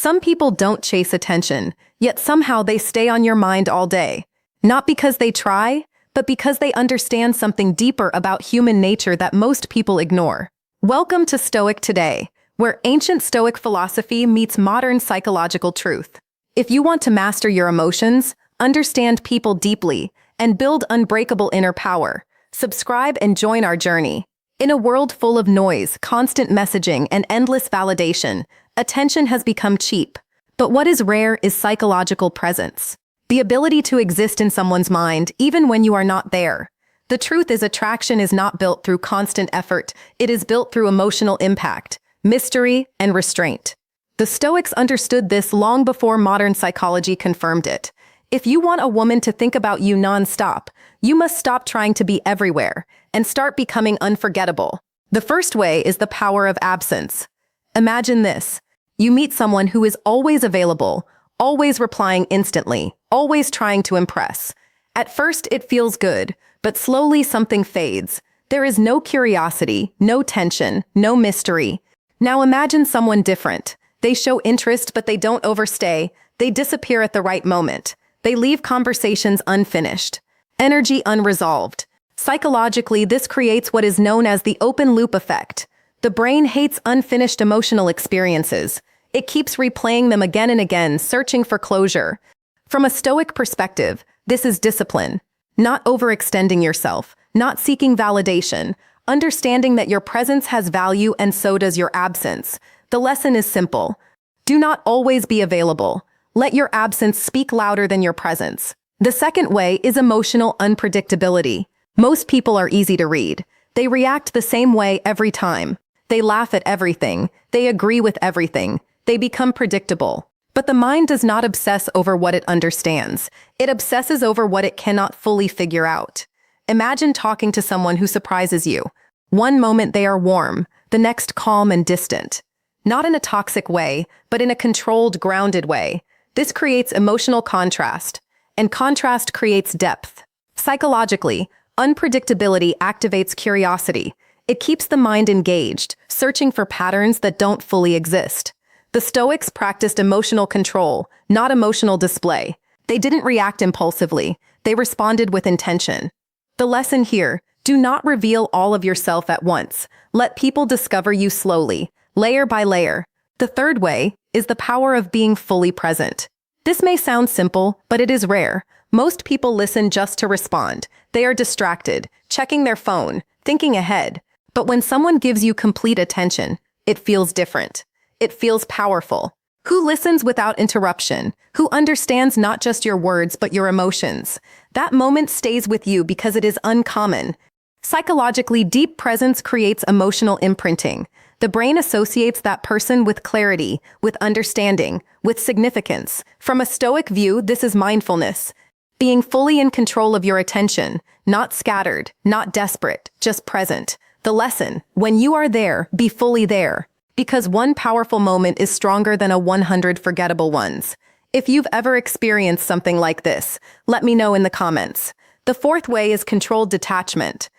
Some people don't chase attention, yet somehow they stay on your mind all day. Not because they try, but because they understand something deeper about human nature that most people ignore. Welcome to Stoic Today, where ancient Stoic philosophy meets modern psychological truth. If you want to master your emotions, understand people deeply, and build unbreakable inner power, subscribe and join our journey. In a world full of noise, constant messaging, and endless validation, attention has become cheap. But what is rare is psychological presence. The ability to exist in someone's mind, even when you are not there. The truth is, attraction is not built through constant effort. It is built through emotional impact, mystery, and restraint. The Stoics understood this long before modern psychology confirmed it. If you want a woman to think about you non-stop, you must stop trying to be everywhere and start becoming unforgettable. The first way is the power of absence. Imagine this. You meet someone who is always available, always replying instantly, always trying to impress. At first, it feels good, but slowly something fades. There is no curiosity, no tension, no mystery. Now imagine someone different. They show interest, but they don't overstay. They disappear at the right moment. They leave conversations unfinished. Energy unresolved. Psychologically, this creates what is known as the open loop effect. The brain hates unfinished emotional experiences. It keeps replaying them again and again, searching for closure. From a Stoic perspective, this is discipline. Not overextending yourself, not seeking validation, understanding that your presence has value and so does your absence. The lesson is simple. Do not always be available. Let your absence speak louder than your presence. The second way is emotional unpredictability. Most people are easy to read. They react the same way every time. They laugh at everything. They agree with everything. They become predictable. But the mind does not obsess over what it understands. It obsesses over what it cannot fully figure out. Imagine talking to someone who surprises you. One moment they are warm, the next calm and distant. Not in a toxic way, but in a controlled, grounded way. This creates emotional contrast, and contrast creates depth. Psychologically, unpredictability activates curiosity. It keeps the mind engaged, searching for patterns that don't fully exist. The Stoics practiced emotional control, not emotional display. They didn't react impulsively. They responded with intention. The lesson here: do not reveal all of yourself at once. Let people discover you slowly, layer by layer. The third way is the power of being fully present. This may sound simple, but it is rare. Most people listen just to respond. They are distracted, checking their phone, thinking ahead. But when someone gives you complete attention, it feels different. It feels powerful. Who listens without interruption? Who understands not just your words, but your emotions? That moment stays with you because it is uncommon. Psychologically, deep presence creates emotional imprinting. The brain associates that person with clarity, with understanding, with significance. From a Stoic view, this is mindfulness. Being fully in control of your attention, not scattered, not desperate, just present. The lesson: when you are there, be fully there. Because one powerful moment is stronger than 100 forgettable ones. If you've ever experienced something like this, let me know in the comments. The fourth way is controlled detachment.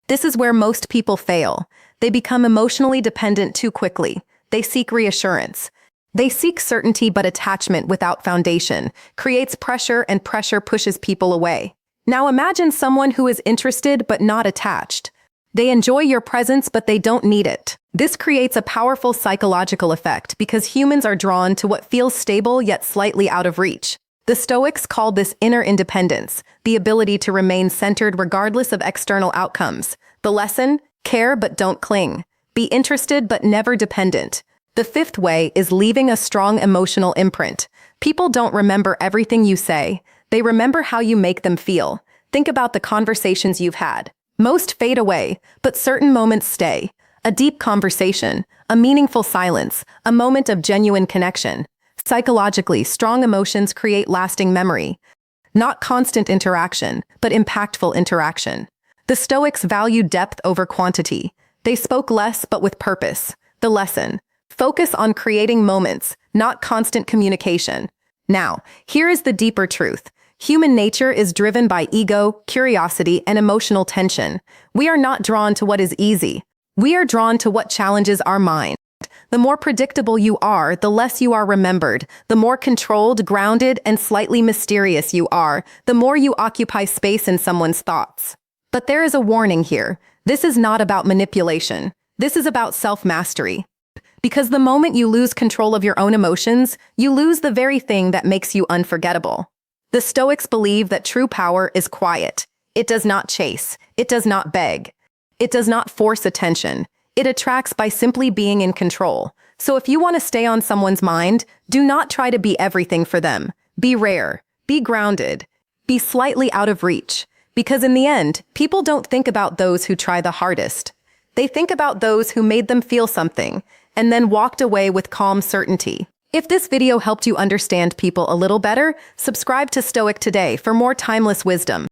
This is where most people fail. They become emotionally dependent too quickly. They seek reassurance. They seek certainty, but attachment without foundation creates pressure, and pressure pushes people away. Now imagine someone who is interested but not attached. They enjoy your presence, but they don't need it. This creates a powerful psychological effect because humans are drawn to what feels stable yet slightly out of reach. The Stoics called this inner independence, the ability to remain centered regardless of external outcomes. The lesson: care but don't cling. Be interested but never dependent. The fifth way is leaving a strong emotional imprint. People don't remember everything you say. They remember how you make them feel. Think about the conversations you've had. Most fade away, but certain moments stay. A deep conversation, a meaningful silence, a moment of genuine connection. Psychologically, strong emotions create lasting memory. Not constant interaction, but impactful interaction. The Stoics valued depth over quantity. They spoke less but with purpose. The lesson: focus on creating moments, not constant communication. Now, here is the deeper truth. Human nature is driven by ego, curiosity, and emotional tension. We are not drawn to what is easy. We are drawn to what challenges our mind. The more predictable you are, the less you are remembered. The more controlled, grounded, and slightly mysterious you are, the more you occupy space in someone's thoughts. But there is a warning here. This is not about manipulation. This is about self-mastery. Because the moment you lose control of your own emotions, you lose the very thing that makes you unforgettable. The Stoics believe that true power is quiet. It does not chase. It does not beg. It does not force attention. It attracts by simply being in control. So if you want to stay on someone's mind, do not try to be everything for them. Be rare. Be grounded. Be slightly out of reach. Because in the end, people don't think about those who try the hardest. They think about those who made them feel something, and then walked away with calm certainty. If this video helped you understand people a little better, subscribe to Stoic today for more timeless wisdom.